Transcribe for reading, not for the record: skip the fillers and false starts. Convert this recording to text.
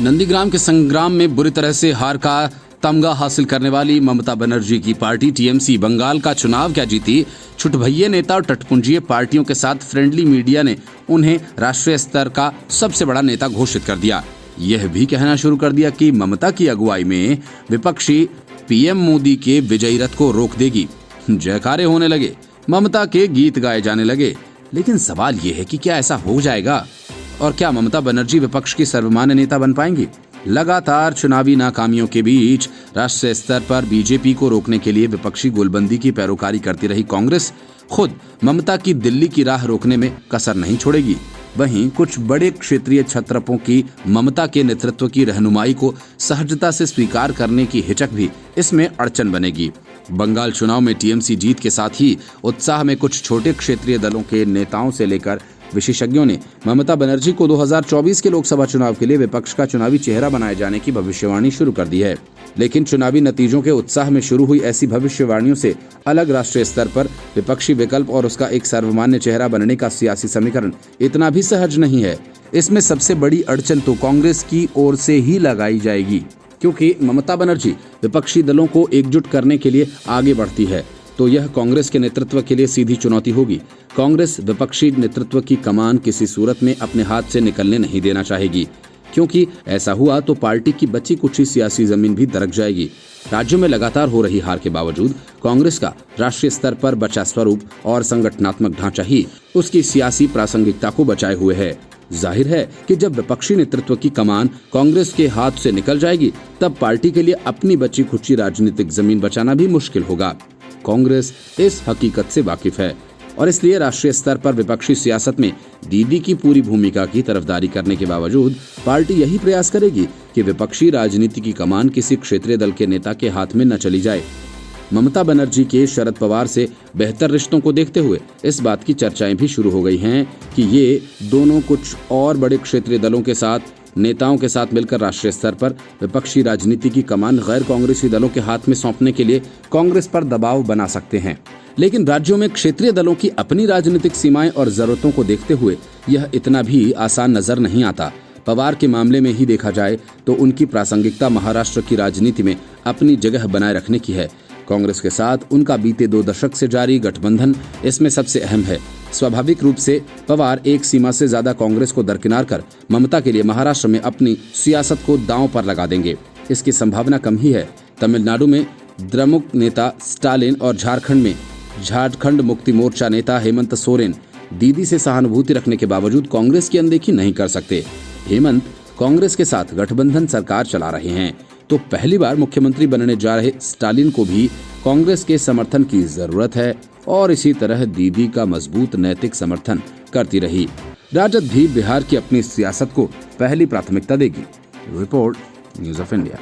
नंदीग्राम के संग्राम में बुरी तरह से हार का तमगा हासिल करने वाली ममता बनर्जी की पार्टी टीएमसी बंगाल का चुनाव क्या जीती। छुटभइये नेता और टटपुंजिये पार्टियों के साथ फ्रेंडली मीडिया ने उन्हें राष्ट्रीय स्तर का सबसे बड़ा नेता घोषित कर दिया। यह भी कहना शुरू कर दिया कि ममता की अगुवाई में विपक्षी पीएम मोदी के विजयी रथ को रोक देगी। जयकारे होने लगे, ममता के गीत गाए जाने लगे। लेकिन सवाल यह है कि क्या ऐसा हो जाएगा और क्या ममता बनर्जी विपक्ष की सर्वमान्य नेता बन पाएंगी। लगातार चुनावी नाकामियों के बीच राष्ट्रीय स्तर पर बीजेपी को रोकने के लिए विपक्षी गोलबंदी की पैरोकारी करती रही कांग्रेस खुद ममता की दिल्ली की राह रोकने में कसर नहीं छोड़ेगी। वहीं कुछ बड़े क्षेत्रीय छत्रपों की ममता के नेतृत्व की रहनुमाई को सहजता से स्वीकार करने की हिचक भी इसमें अड़चन बनेगी। बंगाल चुनाव में टीएमसी जीत के साथ ही उत्साह में कुछ छोटे क्षेत्रीय दलों के नेताओं से लेकर विशेषज्ञों ने ममता बनर्जी को 2024 के लोकसभा चुनाव के लिए विपक्ष का चुनावी चेहरा बनाए जाने की भविष्यवाणी शुरू कर दी है। लेकिन चुनावी नतीजों के उत्साह में शुरू हुई ऐसी भविष्यवाणियों से अलग राष्ट्रीय स्तर पर विपक्षी विकल्प और उसका एक सर्वमान्य चेहरा बनने का सियासी समीकरण इतना भी सहज नहीं है। इसमें सबसे बड़ी अड़चन तो कांग्रेस की ओर से ही लगाई जाएगी, क्योंकि ममता बनर्जी विपक्षी दलों को एकजुट करने के लिए आगे बढ़ती है तो यह कांग्रेस के नेतृत्व के लिए सीधी चुनौती होगी। कांग्रेस विपक्षी नेतृत्व की कमान किसी सूरत में अपने हाथ से निकलने नहीं देना चाहेगी, क्योंकि ऐसा हुआ तो पार्टी की बची कुची सियासी जमीन भी दरक जाएगी। राज्यों में लगातार हो रही हार के बावजूद कांग्रेस का राष्ट्रीय स्तर पर बचा स्वरूप और संगठनात्मक ढांचा ही उसकी सियासी प्रासंगिकता को बचाए हुए है। जाहिर है कि जब विपक्षी नेतृत्व की कमान कांग्रेस के हाथ से निकल जाएगी तब पार्टी के लिए अपनी बची खुची राजनीतिक जमीन बचाना भी मुश्किल होगा। कांग्रेस इस हकीकत से वाकिफ है और इसलिए राष्ट्रीय स्तर पर विपक्षी सियासत में दीदी की पूरी भूमिका की तरफदारी करने के बावजूद पार्टी यही प्रयास करेगी कि विपक्षी राजनीति की कमान किसी क्षेत्रीय दल के नेता के हाथ में न चली जाए। ममता बनर्जी के शरद पवार से बेहतर रिश्तों को देखते हुए इस बात की चर्चाएं भी शुरू हो गई हैं कि ये दोनों कुछ और बड़े क्षेत्रीय दलों के साथ नेताओं के साथ मिलकर राष्ट्रीय स्तर पर विपक्षी राजनीति की कमान गैर कांग्रेसी दलों के हाथ में सौंपने के लिए कांग्रेस पर दबाव बना सकते हैं। लेकिन राज्यों में क्षेत्रीय दलों की अपनी राजनीतिक सीमाएं और जरूरतों को देखते हुए यह इतना भी आसान नजर नहीं आता। पवार के मामले में ही देखा जाए तो उनकी प्रासंगिकता महाराष्ट्र की राजनीति में अपनी जगह बनाए रखने की है। कांग्रेस के साथ उनका बीते 2 दशक से जारी गठबंधन इसमें सबसे अहम है। स्वाभाविक रूप से पवार एक सीमा से ज्यादा कांग्रेस को दरकिनार कर ममता के लिए महाराष्ट्र में अपनी सियासत को दांव पर लगा देंगे। इसकी संभावना कम ही है। तमिलनाडु में द्रमुक नेता स्टालिन और झारखंड में झारखंड मुक्ति मोर्चा नेता हेमंत सोरेन दीदी से सहानुभूति रखने के बावजूद कांग्रेस की अनदेखी नहीं कर सकते। हेमंत कांग्रेस के साथ गठबंधन सरकार चला रहे हैं तो पहली बार मुख्यमंत्री बनने जा रहे स्टालिन को भी कांग्रेस के समर्थन की जरूरत है और इसी तरह दीदी का मजबूत नैतिक समर्थन करती रही। राजद भी बिहार की अपनी सियासत को पहली प्राथमिकता देगी। Report, news of India.